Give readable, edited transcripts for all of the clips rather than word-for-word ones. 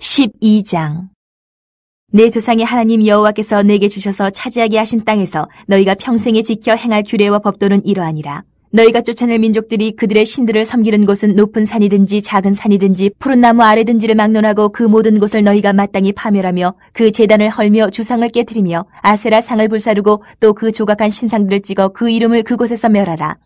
12장. 내 조상의 하나님 여호와께서 내게 주셔서 차지하게 하신 땅에서 너희가 평생에 지켜 행할 규례와 법도는 이러하니라. 너희가 쫓아낼 민족들이 그들의 신들을 섬기는 곳은 높은 산이든지 작은 산이든지 푸른 나무 아래든지를 막론하고 그 모든 곳을 너희가 마땅히 파멸하며 그 제단을 헐며 주상을 깨트리며 아세라 상을 불사르고 또 그 조각한 신상들을 찍어 그 이름을 그곳에서 멸하라.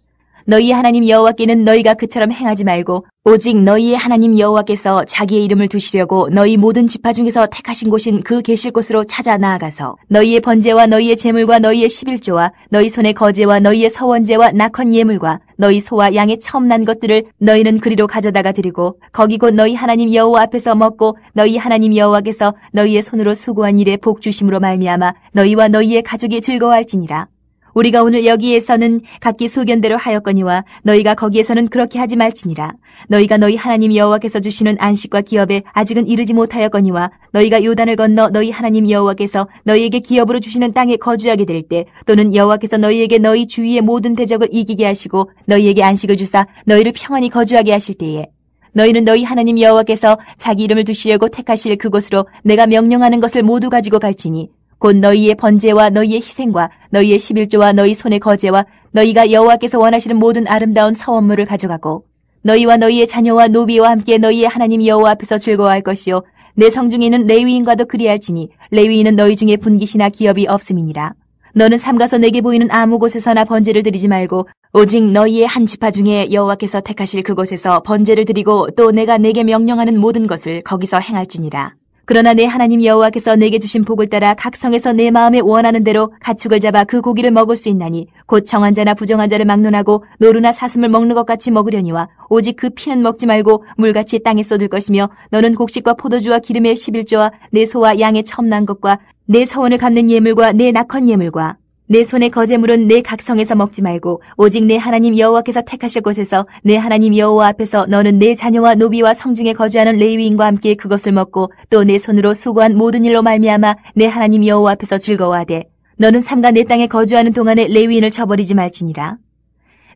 너희의 하나님 여호와께는 너희가 그처럼 행하지 말고 오직 너희의 하나님 여호와께서 자기의 이름을 두시려고 너희 모든 지파 중에서 택하신 곳인 그 계실 곳으로 찾아 나아가서 너희의 번제와 너희의 제물과 너희의 11조와 너희 손의 거제와 너희의 서원제와 낙헌 예물과 너희 소와 양의 처음 난 것들을 너희는 그리로 가져다가 드리고 거기 곧 너희 하나님 여호와 앞에서 먹고 너희 하나님 여호와께서 너희의 손으로 수고한 일에 복 주심으로 말미암아 너희와 너희의 가족이 즐거워할지니라. 우리가 오늘 여기에서는 각기 소견대로 하였거니와 너희가 거기에서는 그렇게 하지 말지니라. 너희가 너희 하나님 여호와께서 주시는 안식과 기업에 아직은 이르지 못하였거니와 너희가 요단을 건너 너희 하나님 여호와께서 너희에게 기업으로 주시는 땅에 거주하게 될 때 또는 여호와께서 너희에게 너희 주위의 모든 대적을 이기게 하시고 너희에게 안식을 주사 너희를 평안히 거주하게 하실 때에 너희는 너희 하나님 여호와께서 자기 이름을 두시려고 택하실 그곳으로 내가 명령하는 것을 모두 가지고 갈지니 곧 너희의 번제와 너희의 희생과 너희의 11조와 너희 손의 거제와 너희가 여호와께서 원하시는 모든 아름다운 서원물을 가져가고 너희와 너희의 자녀와 노비와 함께 너희의 하나님 여호와 앞에서 즐거워할 것이요 내 성중에 있는 레위인과도 그리할지니 레위인은 너희 중에 분깃이나 기업이 없음이니라. 너는 삼가서 내게 보이는 아무 곳에서나 번제를 드리지 말고 오직 너희의 한 지파 중에 여호와께서 택하실 그곳에서 번제를 드리고 또 내가 내게 명령하는 모든 것을 거기서 행할지니라. 그러나 내 하나님 여호와께서 내게 주신 복을 따라 각 성에서 내 마음에 원하는 대로 가축을 잡아 그 고기를 먹을 수 있나니 곧 정한 자나 부정한 자를 막론하고 노루나 사슴을 먹는 것 같이 먹으려니와 오직 그 피는 먹지 말고 물같이 땅에 쏟을 것이며 너는 곡식과 포도주와 기름의 11조와 내 소와 양의 처음 난 것과 내 서원을 갚는 예물과 내 낙헌 예물과 내 손의 거제물은 내 각성에서 먹지 말고 오직 내 하나님 여호와께서 택하실 곳에서 내 하나님 여호와 앞에서 너는 내 자녀와 노비와 성중에 거주하는 레위인과 함께 그것을 먹고 또 내 손으로 수고한 모든 일로 말미암아 내 하나님 여호와 앞에서 즐거워하되 너는 삼가 내 땅에 거주하는 동안에 레위인을 쳐버리지 말지니라.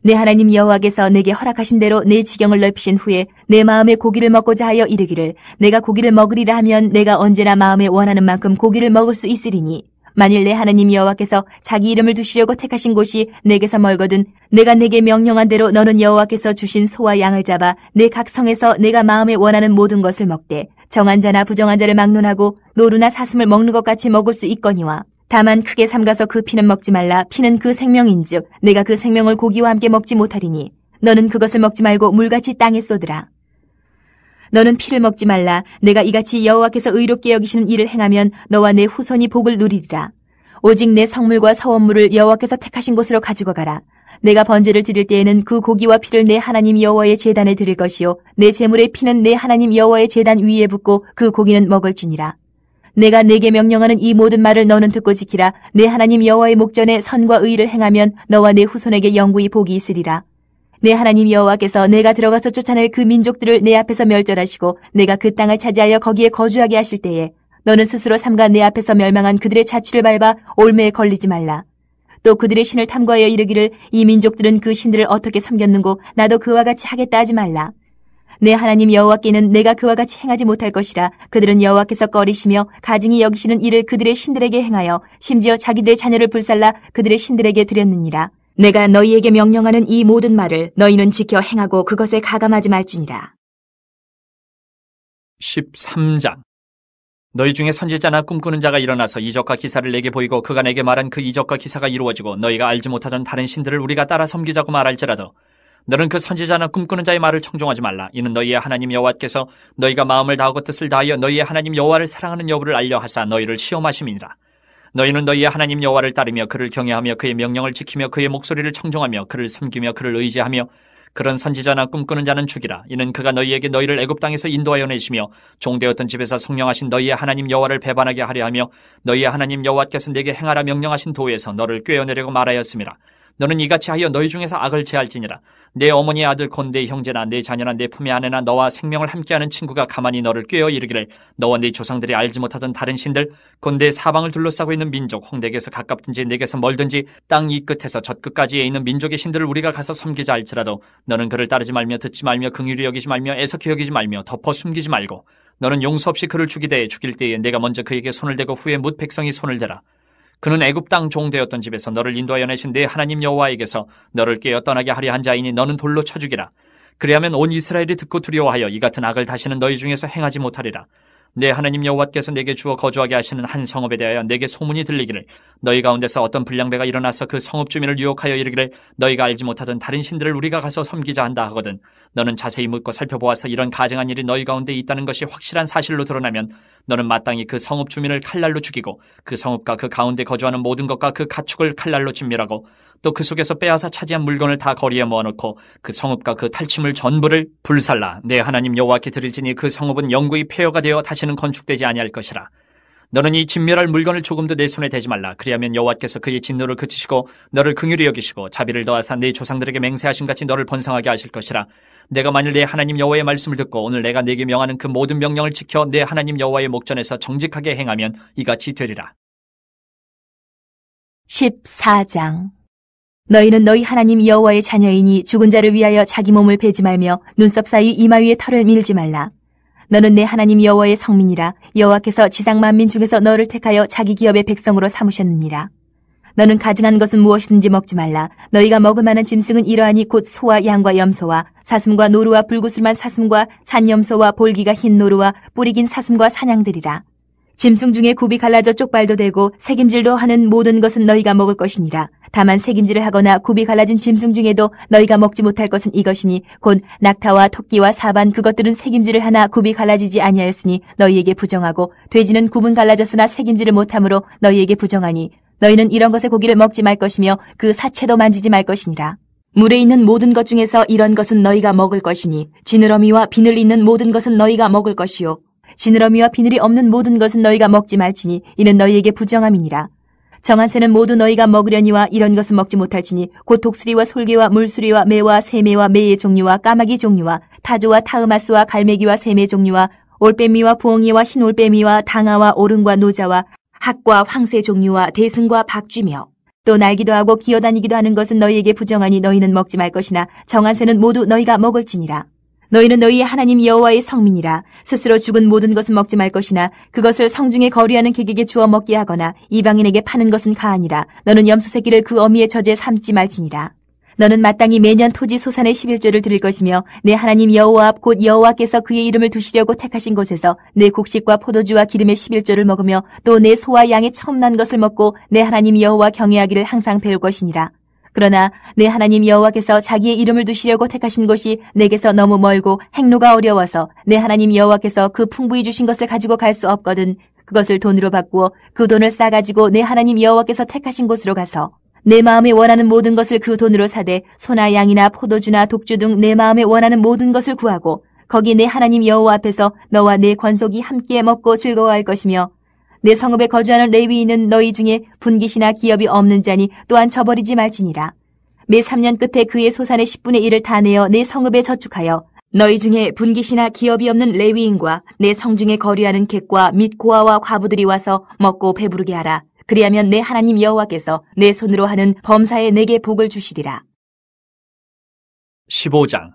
내 하나님 여호와께서 내게 허락하신 대로 내 지경을 넓히신 후에 내 마음에 고기를 먹고자 하여 이르기를 내가 고기를 먹으리라 하면 내가 언제나 마음에 원하는 만큼 고기를 먹을 수 있으리니 만일 내 하나님 여호와께서 자기 이름을 두시려고 택하신 곳이 내게서 멀거든 내가 내게 명령한 대로 너는 여호와께서 주신 소와 양을 잡아 내 각 성에서 내가 마음에 원하는 모든 것을 먹되 정한 자나 부정한 자를 막론하고 노루나 사슴을 먹는 것 같이 먹을 수 있거니와 다만 크게 삼가서 그 피는 먹지 말라. 피는 그 생명인즉 내가 그 생명을 고기와 함께 먹지 못하리니 너는 그것을 먹지 말고 물같이 땅에 쏟으라. 너는 피를 먹지 말라. 내가 이같이 여호와께서 의롭게 여기시는 일을 행하면 너와 내 후손이 복을 누리리라. 오직 내 성물과 서원물을 여호와께서 택하신 곳으로 가지고 가라. 내가 번제를 드릴 때에는 그 고기와 피를 내 하나님 여호와의 제단에 드릴 것이요 내 제물의 피는 내 하나님 여호와의 제단 위에 붓고 그 고기는 먹을지니라. 내가 내게 명령하는 이 모든 말을 너는 듣고 지키라. 내 하나님 여호와의 목전에 선과 의를 행하면 너와 내 후손에게 영구히 복이 있으리라. 내 하나님 여호와께서 내가 들어가서 쫓아낼 그 민족들을 내 앞에서 멸절하시고 내가 그 땅을 차지하여 거기에 거주하게 하실 때에 너는 스스로 삼가 내 앞에서 멸망한 그들의 자취를 밟아 올매에 걸리지 말라. 또 그들의 신을 탐구하여 이르기를 이 민족들은 그 신들을 어떻게 섬겼는고 나도 그와 같이 하겠다 하지 말라. 내 하나님 여호와께는 내가 그와 같이 행하지 못할 것이라. 그들은 여호와께서 꺼리시며 가증히 여기시는 일을 그들의 신들에게 행하여 심지어 자기들의 자녀를 불살라 그들의 신들에게 드렸느니라. 내가 너희에게 명령하는 이 모든 말을 너희는 지켜 행하고 그것에 가감하지 말지니라. 13장. 너희 중에 선지자나 꿈꾸는 자가 일어나서 이적과 기사를 내게 보이고 그가 내게 말한 그 이적과 기사가 이루어지고 너희가 알지 못하던 다른 신들을 우리가 따라 섬기자고 말할지라도 너는 그 선지자나 꿈꾸는 자의 말을 청종하지 말라. 이는 너희의 하나님 여호와께서 너희가 마음을 다하고 뜻을 다하여 너희의 하나님 여호와를 사랑하는 여부를 알려 하사 너희를 시험하심이니라. 너희는 너희의 하나님 여호와를 따르며 그를 경외하며 그의 명령을 지키며 그의 목소리를 청종하며 그를 섬기며 그를 의지하며 그런 선지자나 꿈꾸는 자는 죽이라. 이는 그가 너희에게 너희를 애굽 땅에서 인도하여 내시며 종되었던 집에서 성령하신 너희의 하나님 여호와를 배반하게 하려 하며 너희의 하나님 여호와께서 내게 행하라 명령하신 도에서 너를 꿰어내려고 말하였음이라. 너는 이같이 하여 너희 중에서 악을 제할지니라. 내 어머니의 아들 곧 내 형제나 내 자녀나 내 품의 아내나 너와 생명을 함께하는 친구가 가만히 너를 꾀어 이르기를 너와 네 조상들이 알지 못하던 다른 신들 곧 내 사방을 둘러싸고 있는 민족 혹 내게서 가깝든지 내게서 멀든지 땅 이 끝에서 저 끝까지에 있는 민족의 신들을 우리가 가서 섬기자 할지라도 너는 그를 따르지 말며 듣지 말며 긍휼히 여기지 말며 애석히 여기지 말며 덮어 숨기지 말고 너는 용서 없이 그를 죽이되 죽일 때에 내가 먼저 그에게 손을 대고 후에 뭇 백성이 손을 대라. 그는 애굽 땅 종되었던 집에서 너를 인도하여 내신 내 하나님 여호와에게서 너를 깨어 떠나게 하려 한 자이니 너는 돌로 쳐 죽이라. 그리하면 온 이스라엘이 듣고 두려워하여 이 같은 악을 다시는 너희 중에서 행하지 못하리라. 내 하나님 여호와께서 내게 주어 거주하게 하시는 한 성읍에 대하여 내게 소문이 들리기를 너희 가운데서 어떤 불량배가 일어나서 그 성읍 주민을 유혹하여 이르기를 너희가 알지 못하던 다른 신들을 우리가 가서 섬기자 한다 하거든 너는 자세히 묻고 살펴보아서 이런 가증한 일이 너희 가운데 있다는 것이 확실한 사실로 드러나면 너는 마땅히 그 성읍 주민을 칼날로 죽이고 그 성읍과 그 가운데 거주하는 모든 것과 그 가축을 칼날로 진멸하고 또 그 속에서 빼앗아 차지한 물건을 다 거리에 모아놓고 그 성읍과 그 탈취물 전부를 불살라 내 하나님 여호와께 드릴지니 그 성읍은 영구히 폐허가 되어 다시는 건축되지 아니할 것이라. 너는 이 진멸할 물건을 조금도 내 손에 대지 말라. 그리하면 여호와께서 그의 진노를 그치시고 너를 긍휼히 여기시고 자비를 더하사 네 조상들에게 맹세하신 같이 너를 번성하게 하실 것이라. 내가 만일 내 하나님 여호와의 말씀을 듣고 오늘 내가 네게 명하는 그 모든 명령을 지켜 내 하나님 여호와의 목전에서 정직하게 행하면 이같이 되리라. 14장 너희는 너희 하나님 여호와의 자녀이니 죽은 자를 위하여 자기 몸을 베지 말며 눈썹 사이 이마 위에 털을 밀지 말라. 너는 내 하나님 여호와의 성민이라. 여호와께서 지상 만민 중에서 너를 택하여 자기 기업의 백성으로 삼으셨느니라. 너는 가증한 것은 무엇이든지 먹지 말라. 너희가 먹을 만한 짐승은 이러하니 곧 소와 양과 염소와 사슴과 노루와 불구슬만 사슴과 산염소와 볼기가 흰 노루와 뿌리 긴 사슴과 사냥들이라. 짐승 중에 굽이 갈라져 쪽발도 되고 새김질도 하는 모든 것은 너희가 먹을 것이니라. 다만 새김질을 하거나 굽이 갈라진 짐승 중에도 너희가 먹지 못할 것은 이것이니 곧 낙타와 토끼와 사반 그것들은 새김질을 하나 굽이 갈라지지 아니하였으니 너희에게 부정하고 돼지는 굽은 갈라졌으나 새김질을 못하므로 너희에게 부정하니 너희는 이런 것의 고기를 먹지 말 것이며 그 사체도 만지지 말 것이니라. 물에 있는 모든 것 중에서 이런 것은 너희가 먹을 것이니 지느러미와 비늘 있는 모든 것은 너희가 먹을 것이요 지느러미와 비늘이 없는 모든 것은 너희가 먹지 말지니 이는 너희에게 부정함이니라. 정한 새는 모두 너희가 먹으려니와 이런 것은 먹지 못할지니 곧 독수리와 솔개와 물수리와 매와 새매와 매의 종류와 까마귀 종류와 타조와 타으마스와 갈매기와 새매 종류와 올빼미와 부엉이와 흰 올빼미와 당아와 오름과 노자와 학과 황새 종류와 대승과 박쥐며 또 날기도 하고 기어다니기도 하는 것은 너희에게 부정하니 너희는 먹지 말 것이나 정한 새는 모두 너희가 먹을지니라. 너희는 너희의 하나님 여호와의 성민이라. 스스로 죽은 모든 것은 먹지 말 것이나 그것을 성중에 거류하는 객에게 주어 먹게 하거나 이방인에게 파는 것은 가하니라. 너는 염소 새끼를 그 어미의 젖에 삶지 말지니라. 너는 마땅히 매년 토지 소산의 11조를 드릴 것이며 내 하나님 여호와 앞 곧 여호와께서 그의 이름을 두시려고 택하신 곳에서 내 곡식과 포도주와 기름의 11조를 먹으며 또 내 소와 양의 처음 난 것을 먹고 내 하나님 여호와 경외하기를 항상 배울 것이니라. 그러나 내 하나님 여호와께서 자기의 이름을 두시려고 택하신 곳이 내게서 너무 멀고 행로가 어려워서 내 하나님 여호와께서 그 풍부히 주신 것을 가지고 갈 수 없거든 그것을 돈으로 바꾸어 그 돈을 싸가지고 내 하나님 여호와께서 택하신 곳으로 가서 내 마음에 원하는 모든 것을 그 돈으로 사되 소나 양이나 포도주나 독주 등 내 마음에 원하는 모든 것을 구하고 거기 내 하나님 여호와 앞에서 너와 내 권속이 함께 먹고 즐거워할 것이며 내 성읍에 거주하는 레위인은 너희 중에 분깃이나 기업이 없는 자니 또한 저버리지 말지니라. 매 3년 끝에 그의 소산의 10분의 1을 다 내어 내 성읍에 저축하여 너희 중에 분깃이나 기업이 없는 레위인과 내 성중에 거류하는 객과 및 고아와 과부들이 와서 먹고 배부르게 하라. 그리하면 내 하나님 여호와께서 내 손으로 하는 범사에 내게 복을 주시리라. 15장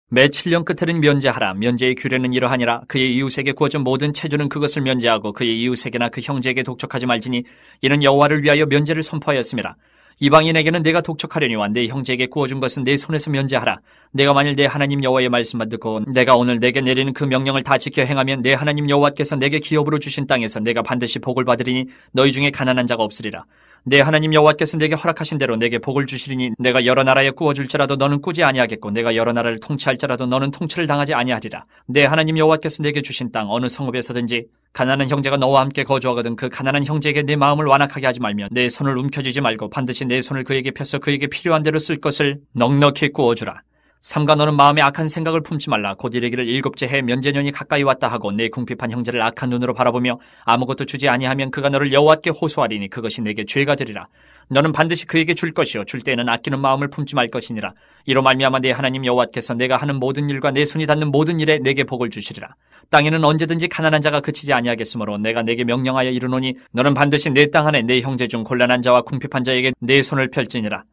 매 7년 끝에는 면제하라. 면제의 규례는 이러하니라. 그의 이웃에게 구워준 모든 체주는 그것을 면제하고 그의 이웃에게나 그 형제에게 독촉하지 말지니 이는 여호와를 위하여 면제를 선포하였습니다. 이방인에게는 내가 독촉하려니와 내 형제에게 구워준 것은 내 손에서 면제하라. 내가 만일 내 하나님 여호와의 말씀만 듣고 내가 오늘 내게 내리는 그 명령을 다 지켜 행하면 내 하나님 여호와께서 내게 기업으로 주신 땅에서 내가 반드시 복을 받으리니 너희 중에 가난한 자가 없으리라. 내 하나님 여호와께서 내게 허락하신 대로 내게 복을 주시리니 내가 여러 나라에 구워줄지라도 너는 꾸지 아니하겠고 내가 여러 나라를 통치할지라도 너는 통치를 당하지 아니하리라. 내 하나님 여호와께서 내게 주신 땅 어느 성읍에서든지 가난한 형제가 너와 함께 거주하거든 그 가난한 형제에게 내 마음을 완악하게 하지 말며 내 손을 움켜쥐지 말고 반드시 내 손을 그에게 펴서 그에게 필요한 대로 쓸 것을 넉넉히 구워주라. 삼가 너는 마음에 악한 생각을 품지 말라. 곧 이르기를 일곱째 해 면제년이 가까이 왔다 하고 내 궁핍한 형제를 악한 눈으로 바라보며 아무것도 주지 아니하면 그가 너를 여호와께 호소하리니 그것이 내게 죄가 되리라. 너는 반드시 그에게 줄 것이요 줄 때에는 아끼는 마음을 품지 말 것이니라. 이로 말미암아 내 하나님 여호와께서 내가 하는 모든 일과 내 손이 닿는 모든 일에 내게 복을 주시리라. 땅에는 언제든지 가난한 자가 그치지 아니하겠으므로 내가 내게 명령하여 이르노니 너는 반드시 내 땅 안에 내 형제 중 곤란한 자와 궁핍한 자에게 내 손을 펼지니라.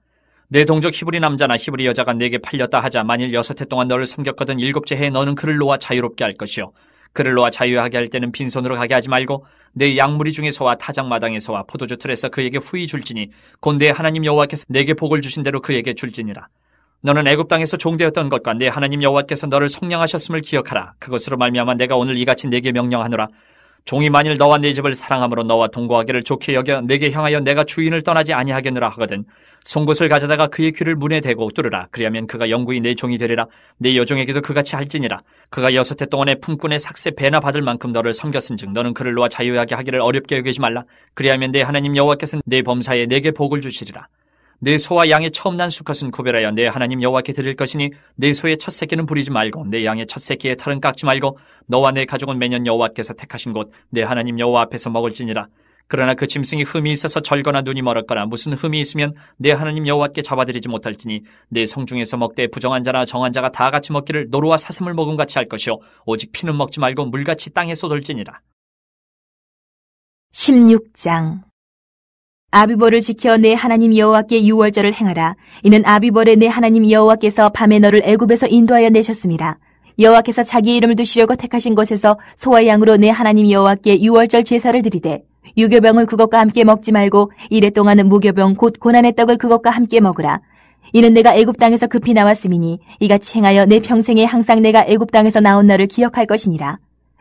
내 동족 히브리 남자나 히브리 여자가 내게 팔렸다 하자 만일 6해 동안 너를 섬겼거든 일곱째 해에 너는 그를 놓아 자유롭게 할 것이요 그를 놓아 자유하게 할 때는 빈손으로 가게 하지 말고 내 양무리 중에서와 타작마당에서와 포도주 틀에서 그에게 후히 줄지니 곧 내 하나님 여호와께서 내게 복을 주신 대로 그에게 줄지니라. 너는 애굽 땅에서 종되었던 것과 내 하나님 여호와께서 너를 속량하셨음을 기억하라. 그것으로 말미암아 내가 오늘 이같이 내게 명령하노라. 종이 만일 너와 네 집을 사랑함으로 너와 동거하기를 좋게 여겨 내게 향하여 내가 주인을 떠나지 아니하겠노라 하거든 송곳을 가져다가 그의 귀를 문에 대고 뚫으라. 그리하면 그가 영구히 내 종이 되리라. 내 여종에게도 그같이 할지니라. 그가 6해 동안에 품꾼의 삭세 배나 받을 만큼 너를 섬겼은즉 너는 그를 놓아 자유하게 하기를 어렵게 여기지 말라. 그리하면 내 하나님 여호와께서는 내 범사에 내게 복을 주시리라. 내 소와 양의 처음 난 수컷은 구별하여 내 하나님 여호와께 드릴 것이니 내 소의 첫 새끼는 부리지 말고 내 양의 첫 새끼의 털은 깎지 말고 너와 내 가족은 매년 여호와께서 택하신 곳 내 하나님 여호와 앞에서 먹을지니라. 그러나 그 짐승이 흠이 있어서 절거나 눈이 멀었거나 무슨 흠이 있으면 내 하나님 여호와께 잡아드리지 못할지니 내 성중에서 먹되 부정한 자나 정한 자가 다 같이 먹기를 노루와 사슴을 먹음 같이 할 것이요 오직 피는 먹지 말고 물같이 땅에 쏟을지니라. 16장 아비벌을 지켜 내 하나님 여호와께 유월절을 행하라. 이는 아비벌에 내 하나님 여호와께서 밤에 너를 애굽에서 인도하여 내셨습니다. 여호와께서 자기 이름을 두시려고 택하신 곳에서 소와 양으로 내 하나님 여호와께 유월절 제사를 드리되 유교병을 그것과 함께 먹지 말고 이래 동안은 무교병 곧 고난의 떡을 그것과 함께 먹으라. 이는 내가 애굽 땅에서 급히 나왔음이니 이같이 행하여 내 평생에 항상 내가 애굽 땅에서 나온 날을 기억할 것이니라.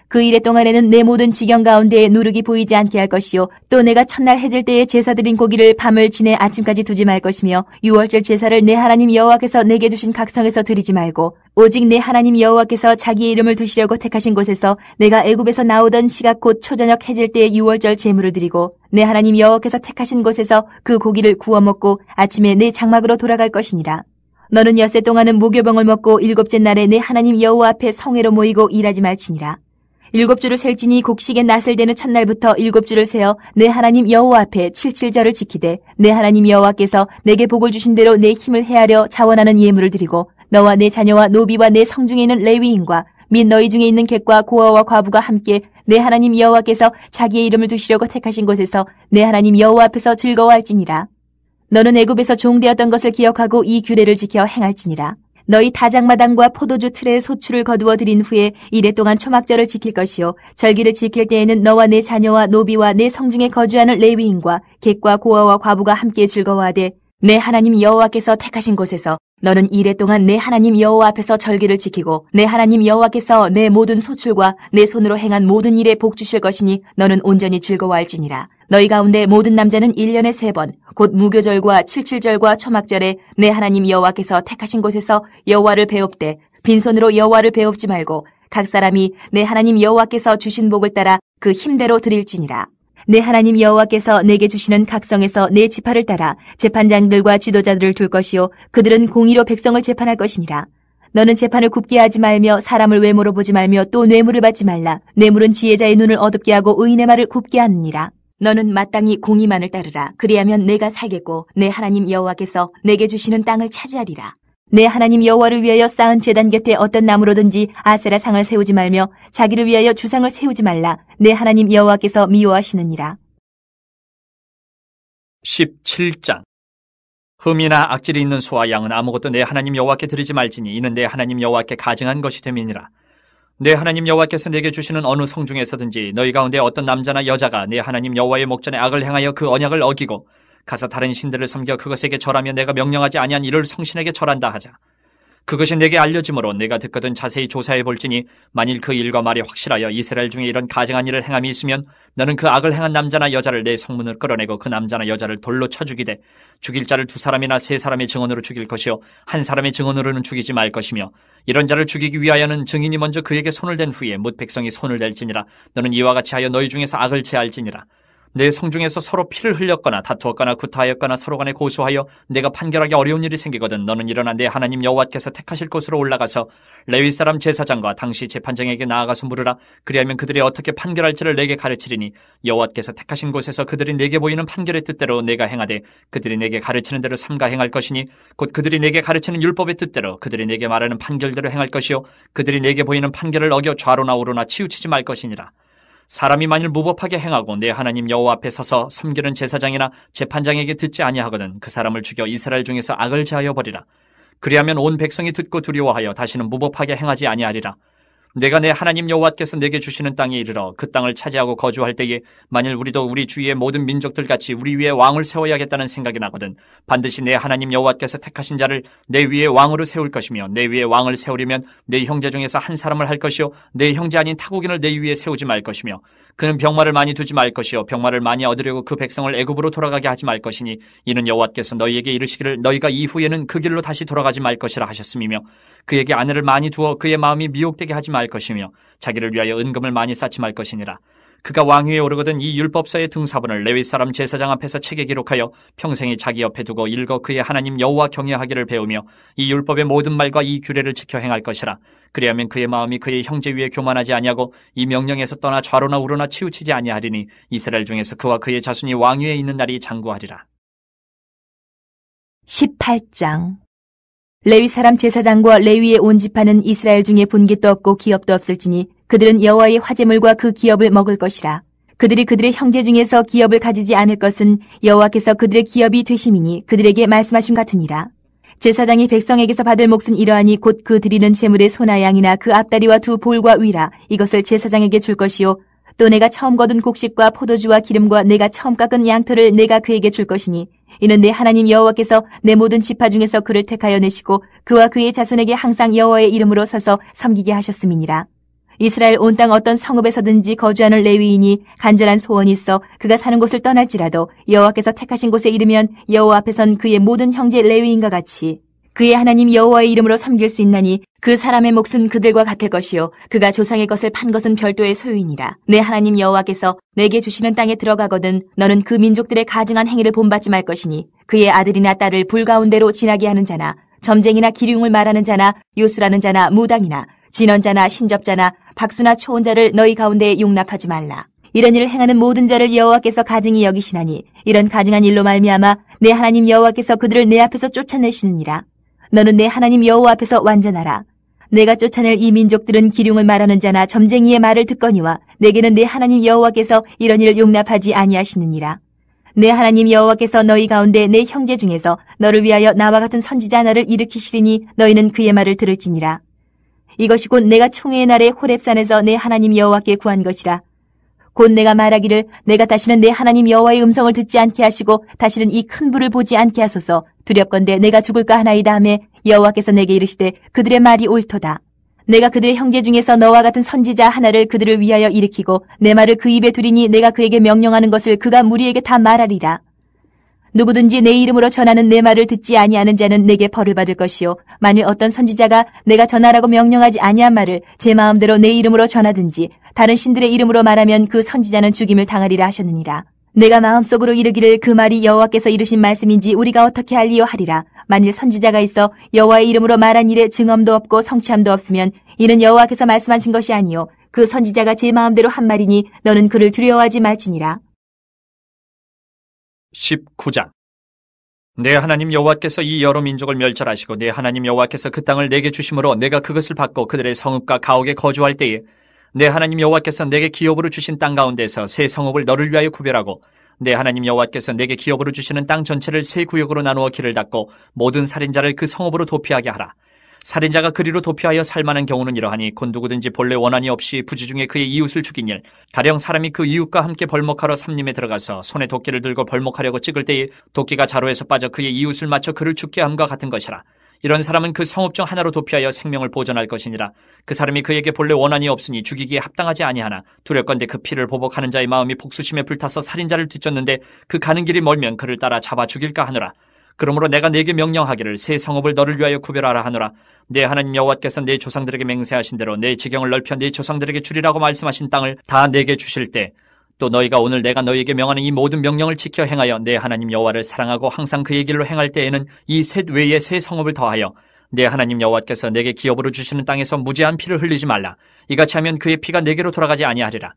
그 일해 동안에는 내 모든 지경 가운데에 누룩이 보이지 않게 할 것이요 또 내가 첫날 해질 때에 제사 드린 고기를 밤을 지내 아침까지 두지 말 것이며 유월절 제사를 내 하나님 여호와께서 내게 두신 각성에서 드리지 말고 오직 내 하나님 여호와께서 자기 이름을 두시려고 택하신 곳에서 내가 애굽에서 나오던 시각 곧 초저녁 해질 때에 유월절 제물을 드리고 내 하나님 여호와께서 택하신 곳에서 그 고기를 구워 먹고 아침에 내 장막으로 돌아갈 것이니라. 너는 6해 동안은 무교병을 먹고 7째 날에 내 하나님 여호와 앞에 성회로 모이고 일하지 말지니라. 7주를 셀지니 곡식의 낫을 되는 첫날부터 7주를 세어 내 하나님 여호와 앞에 7.7절을 지키되 내 하나님 여호와께서 내게 복을 주신 대로 내 힘을 헤아려 자원하는 예물을 드리고 너와 내 자녀와 노비와 내 성중에 있는 레위인과 및 너희 중에 있는 객과 고아와 과부가 함께 내 하나님 여호와께서 자기의 이름을 두시려고 택하신 곳에서 내 하나님 여호와 앞에서 즐거워할지니라. 너는 애굽에서 종되었던 것을 기억하고 이 규례를 지켜 행할지니라. 너희 다작마당과 포도주 틀에 소출을 거두어 들인 후에 이래 동안 초막절을 지킬 것이요 절기를 지킬 때에는 너와 내 자녀와 노비와 내 성중에 거주하는 레위인과 객과 고아와 과부가 함께 즐거워하되 내 하나님 여호와께서 택하신 곳에서 너는 이래 동안 내 하나님 여호와 앞에서 절기를 지키고 내 하나님 여호와께서 내 모든 소출과 내 손으로 행한 모든 일에 복 주실 것이니 너는 온전히 즐거워할지니라. 너희 가운데 모든 남자는 1년에 3번 곧 무교절과 7.7절과 초막절에 내 하나님 여호와께서 택하신 곳에서 여호와를 배웁되 빈손으로 여호와를 배웁지 말고 각 사람이 내 하나님 여호와께서 주신 복을 따라 그 힘대로 드릴지니라. 내 하나님 여호와께서 내게 주시는 각성에서 내 지파를 따라 재판장들과 지도자들을 둘 것이요 그들은 공의로 백성을 재판할 것이니라. 너는 재판을 굽게 하지 말며 사람을 외모로 보지 말며 또 뇌물을 받지 말라. 뇌물은 지혜자의 눈을 어둡게 하고 의인의 말을 굽게 하느니라. 너는 마땅히 공의만을 따르라. 그리하면 내가 살겠고 내 하나님 여호와께서 내게 주시는 땅을 차지하리라. 내 하나님 여호와를 위하여 쌓은 제단 곁에 어떤 나무로든지 아세라 상을 세우지 말며 자기를 위하여 주상을 세우지 말라. 내 하나님 여호와께서 미워하시느니라. 17장 흠이나 악질이 있는 소와 양은 아무것도 내 하나님 여호와께 드리지 말지니 이는 내 하나님 여호와께 가증한 것이 됨이니라. 내 하나님 여호와께서 내게 주시는 어느 성중에서든지 너희 가운데 어떤 남자나 여자가 내 하나님 여호와의 목전에 악을 행하여 그 언약을 어기고 가서 다른 신들을 섬겨 그것에게 절하며 내가 명령하지 아니한 이를 성신에게 절한다 하자. 그것이 내게 알려지므로 내가 듣거든 자세히 조사해 볼지니 만일 그 일과 말이 확실하여 이스라엘 중에 이런 가증한 일을 행함이 있으면 너는 그 악을 행한 남자나 여자를 내 성문을 끌어내고 그 남자나 여자를 돌로 쳐 죽이되 죽일 자를 2사람이나 3사람의 증언으로 죽일 것이요 한 사람의 증언으로는 죽이지 말 것이며 이런 자를 죽이기 위하여는 증인이 먼저 그에게 손을 댄 후에 뭇 백성이 손을 댈지니라. 너는 이와 같이 하여 너희 중에서 악을 제할지니라. 내 성중에서 서로 피를 흘렸거나 다투었거나 구타하였거나 서로 간에 고소하여 내가 판결하기 어려운 일이 생기거든 너는 일어나 내 하나님 여호와께서 택하실 곳으로 올라가서 레위 사람 제사장과 당시 재판장에게 나아가서 물으라. 그리하면 그들이 어떻게 판결할지를 내게 가르치리니 여호와께서 택하신 곳에서 그들이 내게 보이는 판결의 뜻대로 내가 행하되 그들이 내게 가르치는 대로 삼가 행할 것이니 곧 그들이 내게 가르치는 율법의 뜻대로 그들이 내게 말하는 판결대로 행할 것이요 그들이 내게 보이는 판결을 어겨 좌로나 우로나 치우치지 말 것이니라. 사람이 만일 무법하게 행하고 내 하나님 여호와 앞에 서서 섬기는 제사장이나 재판장에게 듣지 아니하거든 그 사람을 죽여 이스라엘 중에서 악을 제하여 버리라. 그리하면 온 백성이 듣고 두려워하여 다시는 무법하게 행하지 아니하리라. 내가 내 하나님 여호와께서 내게 주시는 땅에 이르러 그 땅을 차지하고 거주할 때에 만일 우리도 우리 주위의 모든 민족들 같이 우리 위에 왕을 세워야겠다는 생각이 나거든 반드시 내 하나님 여호와께서 택하신 자를 내 위에 왕으로 세울 것이며 내 위에 왕을 세우려면 내 형제 중에서 한 사람을 할 것이요 내 형제 아닌 타국인을 내 위에 세우지 말 것이며 그는 병마를 많이 두지 말 것이요 병마를 많이 얻으려고 그 백성을 애굽으로 돌아가게 하지 말 것이니 이는 여호와께서 너희에게 이르시기를 너희가 이후에는 그 길로 다시 돌아가지 말 것이라 하셨음이며 그에게 아내를 많이 두어 그의 마음이 미혹되게 하지 말 것이며 자기를 위하여 은금을 많이 쌓지 말 것이니라. 그가 왕위에 오르거든 이 율법서의 등사본을 레위 사람 제사장 앞에서 책에 기록하여 평생이 자기 옆에 두고 읽어 그의 하나님 여호와 경외하기를 배우며 이 율법의 모든 말과 이 규례를 지켜 행할 것이라. 그리하면 그의 마음이 그의 형제 위에 교만하지 아니하고 이 명령에서 떠나 좌로나 우로나 치우치지 아니하리니 이스라엘 중에서 그와 그의 자손이 왕위에 있는 날이 장구하리라. 18장 레위 사람 제사장과 레위의 온 지파는 이스라엘 중에 분깃도 없고 기업도 없을지니 그들은 여호와의 화제물과 그 기업을 먹을 것이라. 그들이 그들의 형제 중에서 기업을 가지지 않을 것은 여호와께서 그들의 기업이 되심이니 그들에게 말씀하신 같으니라. 제사장이 백성에게서 받을 몫은 이러하니 곧 그 드리는 제물의 소나 양이나 그 앞다리와 두 볼과 위라 이것을 제사장에게 줄 것이요 또 내가 처음 거둔 곡식과 포도주와 기름과 내가 처음 깎은 양털을 내가 그에게 줄 것이니 이는 내 하나님 여호와께서 내 모든 지파 중에서 그를 택하여 내시고 그와 그의 자손에게 항상 여호와의 이름으로 서서 섬기게 하셨음이니라. 이스라엘 온 땅 어떤 성읍에서든지 거주하는 레위인이 간절한 소원이 있어 그가 사는 곳을 떠날지라도 여호와께서 택하신 곳에 이르면 여호와 앞에선 그의 모든 형제 레위인과 같이 그의 하나님 여호와의 이름으로 섬길 수 있나니 그 사람의 몫은 그들과 같을 것이요 그가 조상의 것을 판 것은 별도의 소유이니라. 내 하나님 여호와께서 내게 주시는 땅에 들어가거든 너는 그 민족들의 가증한 행위를 본받지 말 것이니 그의 아들이나 딸을 불 가운데로 지나게 하는 자나 점쟁이나 기륭을 말하는 자나 요술하는 자나 무당이나 진언자나 신접자나 박수나 초혼자를 너희 가운데에 용납하지 말라. 이런 일을 행하는 모든 자를 여호와께서 가증히 여기시나니 이런 가증한 일로 말미암아 내 하나님 여호와께서 그들을 내 앞에서 쫓아내시느니라. 너는 내 하나님 여호와 앞에서 완전하라. 내가 쫓아낼 이 민족들은 기륭을 말하는 자나 점쟁이의 말을 듣거니와 내게는 내 하나님 여호와께서 이런 일을 용납하지 아니하시느니라. 내 하나님 여호와께서 너희 가운데 내 형제 중에서 너를 위하여 나와 같은 선지자 하나를 일으키시리니 너희는 그의 말을 들을지니라. 이것이 곧 내가 총회의 날에 호렙산에서 내 하나님 여호와께 구한 것이라. 곧 내가 말하기를 내가 다시는 내 하나님 여호와의 음성을 듣지 않게 하시고 다시는 이 큰 불을 보지 않게 하소서. 두렵건대 내가 죽을까 하나이다 하매 여호와께서 내게 이르시되 그들의 말이 옳도다. 내가 그들의 형제 중에서 너와 같은 선지자 하나를 그들을 위하여 일으키고 내 말을 그 입에 두리니 내가 그에게 명령하는 것을 그가 무리에게 다 말하리라. 누구든지 내 이름으로 전하는 내 말을 듣지 아니하는 자는 내게 벌을 받을 것이요 만일 어떤 선지자가 내가 전하라고 명령하지 아니한 말을 제 마음대로 내 이름으로 전하든지 다른 신들의 이름으로 말하면 그 선지자는 죽임을 당하리라 하셨느니라. 내가 마음속으로 이르기를 그 말이 여호와께서 이르신 말씀인지 우리가 어떻게 알리요 하리라. 만일 선지자가 있어 여호와의 이름으로 말한 일에 증언도 없고 성취함도 없으면 이는 여호와께서 말씀하신 것이 아니요 그 선지자가 제 마음대로 한 말이니 너는 그를 두려워하지 말지니라. 19장 내 하나님 여호와께서 이 여러 민족을 멸절하시고 내 하나님 여호와께서 그 땅을 내게 주심으로 내가 그것을 받고 그들의 성읍과 가옥에 거주할 때에 내 하나님 여호와께서 내게 기업으로 주신 땅 가운데서 새 성읍을 너를 위하여 구별하고 내 하나님 여호와께서 내게 기업으로 주시는 땅 전체를 세 구역으로 나누어 길을 닦고 모든 살인자를 그 성읍으로 도피하게 하라. 살인자가 그리로 도피하여 살만한 경우는 이러하니 곧 누구든지 본래 원한이 없이 부지 중에 그의 이웃을 죽인 일 가령 사람이 그 이웃과 함께 벌목하러 삼림에 들어가서 손에 도끼를 들고 벌목하려고 찍을 때에 도끼가 자루에서 빠져 그의 이웃을 맞춰 그를 죽게 함과 같은 것이라. 이런 사람은 그 성읍 중 하나로 도피하여 생명을 보존할 것이니라. 그 사람이 그에게 본래 원한이 없으니 죽이기에 합당하지 아니하나 두렵건대 그 피를 보복하는 자의 마음이 복수심에 불타서 살인자를 뒤쫓는데 그 가는 길이 멀면 그를 따라 잡아 죽일까 하노라. 그러므로 내가 네게 명령하기를 새 성읍을 너를 위하여 구별하라 하노라. 내 하나님 여호와께서 내 조상들에게 맹세하신 대로 내 지경을 넓혀 내 조상들에게 주리라고 말씀하신 땅을 다 내게 주실 때 또 너희가 오늘 내가 너희에게 명하는 이 모든 명령을 지켜 행하여 내 하나님 여호와를 사랑하고 항상 그의 길로 행할 때에는 이 셋 외에 새 성읍을 더하여 내 하나님 여호와께서 내게 기업으로 주시는 땅에서 무제한 피를 흘리지 말라. 이같이 하면 그의 피가 내게로 돌아가지 아니하리라.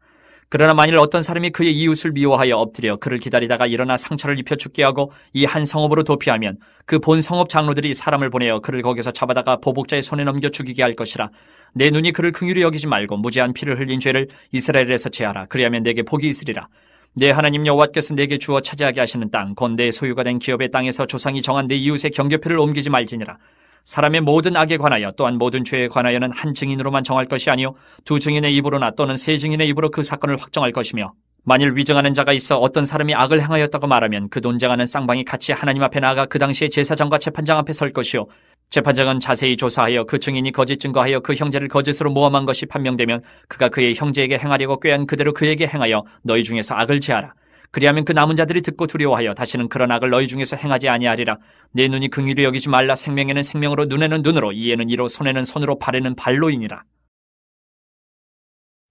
그러나 만일 어떤 사람이 그의 이웃을 미워하여 엎드려 그를 기다리다가 일어나 상처를 입혀 죽게 하고 이 한 성읍으로 도피하면 그 본 성읍 장로들이 사람을 보내어 그를 거기서 잡아다가 보복자의 손에 넘겨 죽이게 할 것이라. 내 눈이 그를 긍휼히 여기지 말고 무제한 피를 흘린 죄를 이스라엘에서 제하라. 그리하면 내게 복이 있으리라. 내 하나님 여호와께서 내게 주어 차지하게 하시는 땅 곧 내 소유가 된 기업의 땅에서 조상이 정한 내 이웃의 경계표를 옮기지 말지니라. 사람의 모든 악에 관하여 또한 모든 죄에 관하여는 한 증인으로만 정할 것이 아니요 두 증인의 입으로나 또는 세 증인의 입으로 그 사건을 확정할 것이며, 만일 위증하는 자가 있어 어떤 사람이 악을 행하였다고 말하면 그 논쟁하는 쌍방이 같이 하나님 앞에 나아가 그 당시에 제사장과 재판장 앞에 설 것이요 재판장은 자세히 조사하여 그 증인이 거짓 증거하여 그 형제를 거짓으로 모함한 것이 판명되면 그가 그의 형제에게 행하려고 꾀한 그대로 그에게 행하여 너희 중에서 악을 제하라. 그리하면 그 남은 자들이 듣고 두려워하여 다시는 그런 악을 너희 중에서 행하지 아니하리라. 내 눈이 긍휼히 여기지 말라. 생명에는 생명으로 눈에는 눈으로 이에는 이로 손에는 손으로 발에는 발로이니라.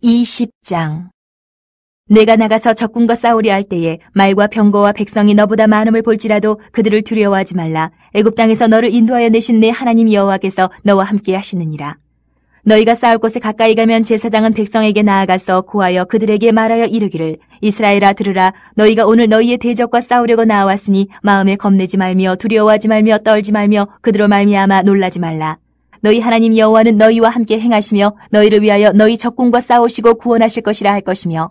20장. 내가 나가서 적군과 싸우려 할 때에 말과 병거와 백성이 너보다 많음을 볼지라도 그들을 두려워하지 말라. 애굽 땅에서 너를 인도하여 내신 내 하나님 여호와께서 너와 함께 하시느니라. 너희가 싸울 곳에 가까이 가면 제사장은 백성에게 나아가서 고하여 그들에게 말하여 이르기를, 이스라엘아 들으라. 너희가 오늘 너희의 대적과 싸우려고 나왔으니 마음에 겁내지 말며 두려워하지 말며 떨지 말며 그들로 말미암아 놀라지 말라. 너희 하나님 여호와는 너희와 함께 행하시며 너희를 위하여 너희 적군과 싸우시고 구원하실 것이라 할 것이며,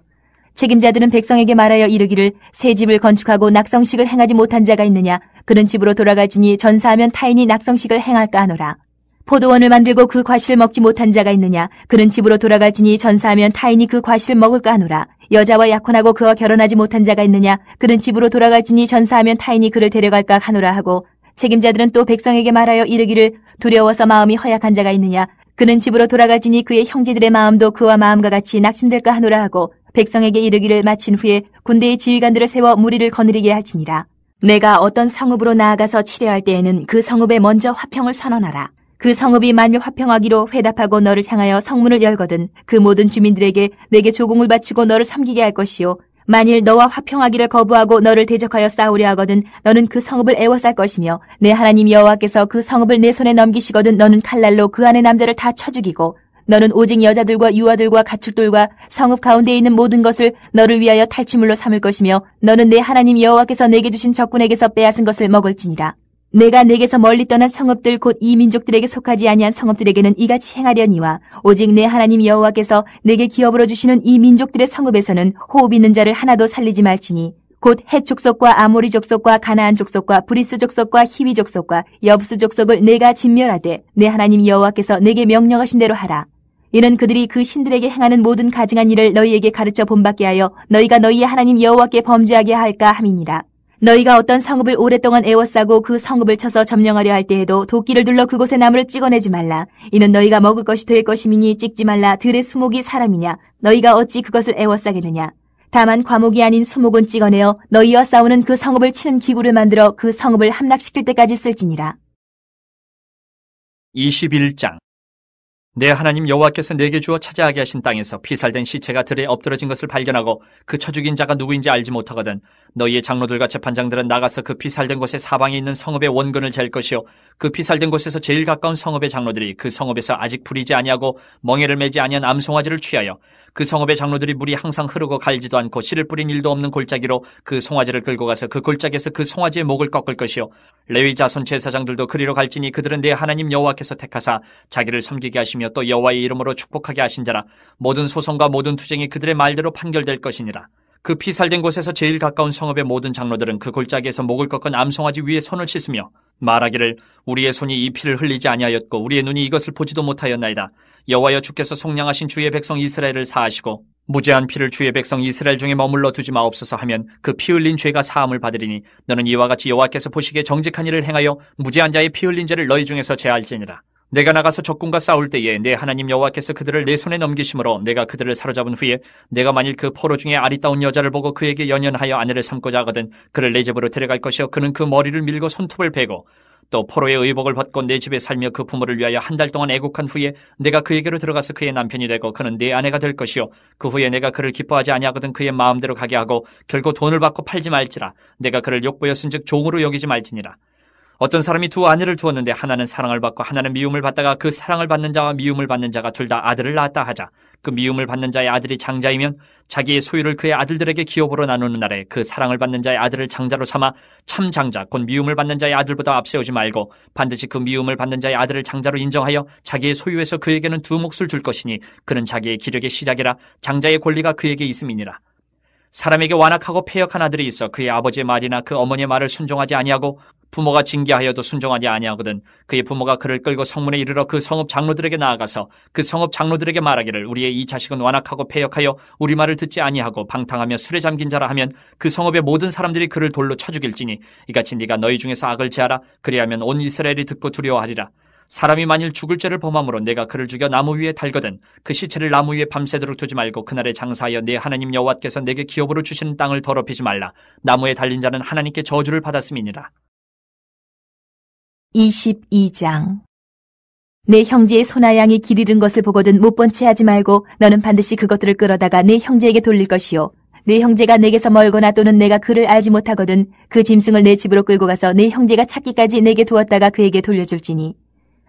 책임자들은 백성에게 말하여 이르기를, 새 집을 건축하고 낙성식을 행하지 못한 자가 있느냐? 그런 집으로 돌아가지니 전사하면 타인이 낙성식을 행할까 하노라. 포도원을 만들고 그 과실을 먹지 못한 자가 있느냐? 그런 집으로 돌아가지니 전사하면 타인이 그 과실을 먹을까 하노라. 여자와 약혼하고 그와 결혼하지 못한 자가 있느냐? 그런 집으로 돌아가지니 전사하면 타인이 그를 데려갈까 하노라 하고, 책임자들은 또 백성에게 말하여 이르기를, 두려워서 마음이 허약한 자가 있느냐? 그는 집으로 돌아가지니 그의 형제들의 마음도 그와 마음과 같이 낙심될까 하노라 하고, 백성에게 이르기를 마친 후에 군대의 지휘관들을 세워 무리를 거느리게 할지니라. 내가 어떤 성읍으로 나아가서 치려할 때에는 그 성읍에 먼저 화평을 선언하라. 그 성읍이 만일 화평하기로 회답하고 너를 향하여 성문을 열거든 그 모든 주민들에게 내게 조공을 바치고 너를 섬기게 할 것이요, 만일 너와 화평하기를 거부하고 너를 대적하여 싸우려 하거든 너는 그 성읍을 애워쌀 것이며, 내 하나님 여호와께서 그 성읍을 내 손에 넘기시거든 너는 칼날로 그 안의 남자를 다 쳐 죽이고, 너는 오직 여자들과 유아들과 가축들과 성읍 가운데에 있는 모든 것을 너를 위하여 탈취물로 삼을 것이며, 너는 내 하나님 여호와께서 내게 주신 적군에게서 빼앗은 것을 먹을지니라. 내가 내게서 멀리 떠난 성읍들 곧 이 민족들에게 속하지 아니한 성읍들에게는 이같이 행하려니와, 오직 내 하나님 여호와께서 내게 기업으로 주시는 이 민족들의 성읍에서는 호흡 있는 자를 하나도 살리지 말지니, 곧 헷 족속과 아모리 족속과 가나안 족속과 브리스 족속과 히위 족속과 여부스 족속을 내가 진멸하되 내 하나님 여호와께서 내게 명령하신 대로 하라. 이는 그들이 그 신들에게 행하는 모든 가증한 일을 너희에게 가르쳐 본받게 하여 너희가 너희의 하나님 여호와께 범죄하게 할까 함이니라. 너희가 어떤 성읍을 오랫동안 애워싸고 그 성읍을 쳐서 점령하려 할 때에도 도끼를 둘러 그곳의 나무를 찍어내지 말라. 이는 너희가 먹을 것이 될 것임이니 찍지 말라. 들의 수목이 사람이냐? 너희가 어찌 그것을 애워싸겠느냐? 다만 과목이 아닌 수목은 찍어내어 너희와 싸우는 그 성읍을 치는 기구를 만들어 그 성읍을 함락시킬 때까지 쓸지니라. 21장. 내 하나님 여호와께서 내게 주어 차지하게 하신 땅에서 피살된 시체가 들에 엎드러진 것을 발견하고 그 쳐 죽인 자가 누구인지 알지 못하거든 너희의 장로들과 재판장들은 나가서 그 피살된 곳의 사방에 있는 성읍의 원근을 잴 것이요, 그 피살된 곳에서 제일 가까운 성읍의 장로들이 그 성읍에서 아직 부리지 아니하고 멍에를 매지 아니한 암송아지를 취하여 그 성읍의 장로들이 물이 항상 흐르고 갈지도 않고 씨를 뿌린 일도 없는 골짜기로 그 송아지를 끌고 가서 그 골짜기에서 그 송아지의 목을 꺾을 것이요, 레위 자손 제사장들도 그리로 갈지니 그들은 내 하나님 여호와께서 택하사 자기를 섬기게 하시며 또 여호와의 이름으로 축복하게 하신 자라. 모든 소송과 모든 투쟁이 그들의 말대로 판결될 것이니라. 그 피살된 곳에서 제일 가까운 성읍의 모든 장로들은 그 골짜기에서 목을 꺾은 암송아지 위에 손을 씻으며 말하기를, 우리의 손이 이 피를 흘리지 아니하였고 우리의 눈이 이것을 보지도 못하였나이다. 여호와여, 주께서 속량하신 주의 백성 이스라엘을 사하시고 무죄한 피를 주의 백성 이스라엘 중에 머물러 두지 마옵소서 하면 그 피 흘린 죄가 사함을 받으리니, 너는 이와 같이 여호와께서 보시기에 정직한 일을 행하여 무죄한 자의 피 흘린 죄를 너희 중에서 제할지니라. 내가 나가서 적군과 싸울 때에 내 하나님 여호와께서 그들을 내 손에 넘기심으로 내가 그들을 사로잡은 후에 내가 만일 그 포로 중에 아리따운 여자를 보고 그에게 연연하여 아내를 삼고자 하거든 그를 내 집으로 데려갈 것이요, 그는 그 머리를 밀고 손톱을 베고 또 포로의 의복을 벗고 내 집에 살며 그 부모를 위하여 한 달 동안 애국한 후에 내가 그에게로 들어가서 그의 남편이 되고 그는 내 아내가 될 것이요 그 후에 내가 그를 기뻐하지 아니하거든 그의 마음대로 가게 하고 결코 돈을 받고 팔지 말지라. 내가 그를 욕보였은즉 종으로 여기지 말지니라. 어떤 사람이 두 아내를 두었는데 하나는 사랑을 받고 하나는 미움을 받다가 그 사랑을 받는 자와 미움을 받는 자가 둘 다 아들을 낳았다 하자. 그 미움을 받는 자의 아들이 장자이면 자기의 소유를 그의 아들들에게 기업으로 나누는 날에 그 사랑을 받는 자의 아들을 장자로 삼아 참 장자 곧 미움을 받는 자의 아들보다 앞세우지 말고 반드시 그 미움을 받는 자의 아들을 장자로 인정하여 자기의 소유에서 그에게는 두 몫을 줄 것이니 그는 자기의 기력의 시작이라. 장자의 권리가 그에게 있음이니라. 사람에게 완악하고 패역한 아들이 있어 그의 아버지의 말이나 그 어머니의 말을 순종하지 아니하고 부모가 징계하여도 순종하지 아니하거든 그의 부모가 그를 끌고 성문에 이르러 그 성읍 장로들에게 나아가서 그 성읍 장로들에게 말하기를 우리의 이 자식은 완악하고 패역하여 우리 말을 듣지 아니하고 방탕하며 술에 잠긴 자라 하면 그 성읍의 모든 사람들이 그를 돌로 쳐 죽일지니 이같이 네가 너희 중에서 악을 제하라. 그리하면 온 이스라엘이 듣고 두려워하리라. 사람이 만일 죽을 죄를 범함으로 내가 그를 죽여 나무 위에 달거든 그 시체를 나무 위에 밤새도록 두지 말고 그날에 장사하여 내 하나님 여호와께서 내게 기업으로 주시는 땅을 더럽히지 말라. 나무에 달린 자는 하나님께 저주를 받았음이니라. 22장. 내 형제의 소나 양이 길 잃은 것을 보거든 못 본 채 하지 말고 너는 반드시 그것들을 끌어다가 내 형제에게 돌릴 것이요 내 형제가 내게서 멀거나 또는 내가 그를 알지 못하거든 그 짐승을 내 집으로 끌고 가서 내 형제가 찾기까지 내게 두었다가 그에게 돌려줄지니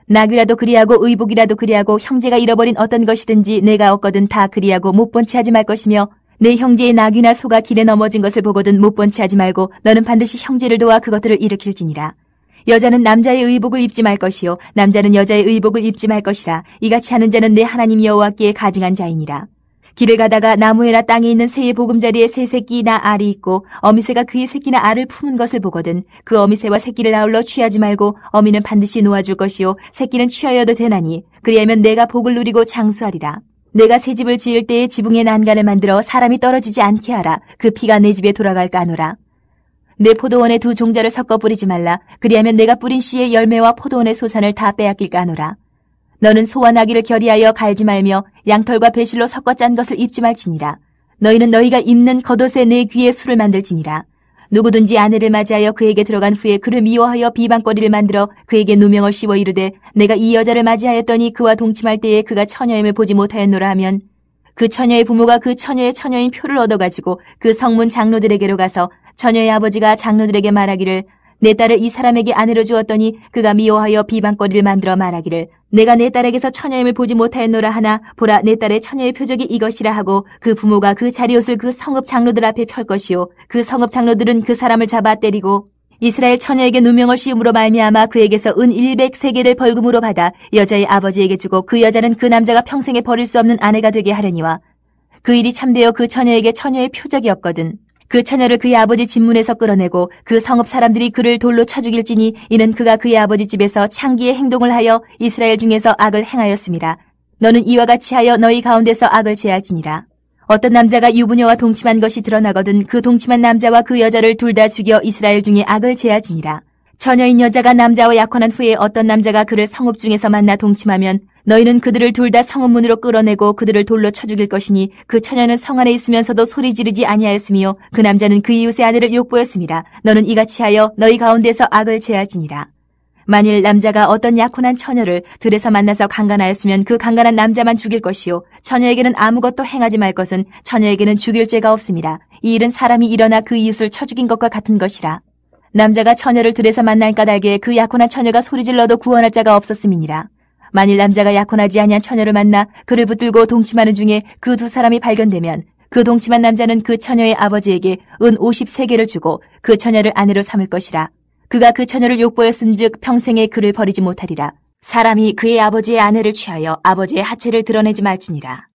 나귀라도 그리하고 의복이라도 그리하고 형제가 잃어버린 어떤 것이든지 내가 얻거든 다 그리하고 못 본 채 하지 말 것이며 내 형제의 나귀나 소가 길에 넘어진 것을 보거든 못 본 채 하지 말고 너는 반드시 형제를 도와 그것들을 일으킬지니라. 여자는 남자의 의복을 입지 말 것이요 남자는 여자의 의복을 입지 말 것이라. 이같이 하는 자는 내 하나님 여호와께 가증한 자이니라. 길을 가다가 나무에나 땅에 있는 새의 보금자리에 새 새끼나 알이 있고 어미새가 그의 새끼나 알을 품은 것을 보거든 그 어미새와 새끼를 아울러 취하지 말고 어미는 반드시 놓아줄 것이요 새끼는 취하여도 되나니 그리하면 내가 복을 누리고 장수하리라. 내가 새 집을 지을 때에 지붕에 난간을 만들어 사람이 떨어지지 않게 하라. 그 피가 내 집에 돌아갈까 하노라. 내 포도원에 두 종자를 섞어 뿌리지 말라. 그리하면 내가 뿌린 씨의 열매와 포도원의 소산을 다 빼앗길까 하노라. 너는 소와 나귀를 결의하여 갈지 말며 양털과 배실로 섞어 짠 것을 입지 말지니라. 너희는 너희가 입는 겉옷에 내 귀에 술을 만들지니라. 누구든지 아내를 맞이하여 그에게 들어간 후에 그를 미워하여 비방거리를 만들어 그에게 누명을 씌워 이르되 내가 이 여자를 맞이하였더니 그와 동침할 때에 그가 처녀임을 보지 못하였노라 하면 그 처녀의 부모가 그 처녀의 처녀인 표를 얻어가지고 그 성문 장로들에게로 가서 처녀의 아버지가 장로들에게 말하기를 내 딸을 이 사람에게 아내로 주었더니 그가 미워하여 비방거리를 만들어 말하기를 내가 내 딸에게서 처녀임을 보지 못하였노라 하나 보라 내 딸의 처녀의 표적이 이것이라 하고 그 부모가 그 자리옷을 그 성읍 장로들 앞에 펼 것이요 그 성읍 장로들은 그 사람을 잡아 때리고 이스라엘 처녀에게 누명을 씌움으로 말미암아 그에게서 은 100세겔을 벌금으로 받아 여자의 아버지에게 주고 그 여자는 그 남자가 평생에 버릴 수 없는 아내가 되게 하려니와 그 일이 참되어 그 처녀에게 처녀의 표적이 없거든 그 처녀를 그의 아버지 집문에서 끌어내고 그 성읍 사람들이 그를 돌로 쳐 죽일지니 이는 그가 그의 아버지 집에서 창기의 행동을 하여 이스라엘 중에서 악을 행하였음이라. 너는 이와 같이 하여 너희 가운데서 악을 제할지니라. 어떤 남자가 유부녀와 동침한 것이 드러나거든 그 동침한 남자와 그 여자를 둘 다 죽여 이스라엘 중에 악을 제할지니라. 처녀인 여자가 남자와 약혼한 후에 어떤 남자가 그를 성읍 중에서 만나 동침하면 너희는 그들을 둘 다 성읍 문으로 끌어내고 그들을 돌로 쳐 죽일 것이니 그 처녀는 성 안에 있으면서도 소리 지르지 아니하였으며 그 남자는 그 이웃의 아내를 욕보였음이라. 너는 이같이 하여 너희 가운데서 악을 제할지니라. 만일 남자가 어떤 약혼한 처녀를 들에서 만나서 강간하였으면 그 강간한 남자만 죽일 것이요 처녀에게는 아무것도 행하지 말 것은 처녀에게는 죽일 죄가 없음이라. 이 일은 사람이 일어나 그 이웃을 쳐 죽인 것과 같은 것이라. 남자가 처녀를 들에서 만날 까닭에 그 약혼한 처녀가 소리질러도 구원할 자가 없었음이니라. 만일 남자가 약혼하지 아니한 처녀를 만나 그를 붙들고 동침하는 중에 그 두 사람이 발견되면 그 동침한 남자는 그 처녀의 아버지에게 은 50세겔을 주고 그 처녀를 아내로 삼을 것이라. 그가 그 처녀를 욕보였은즉 평생에 그를 버리지 못하리라. 사람이 그의 아버지의 아내를 취하여 아버지의 하체를 드러내지 말지니라.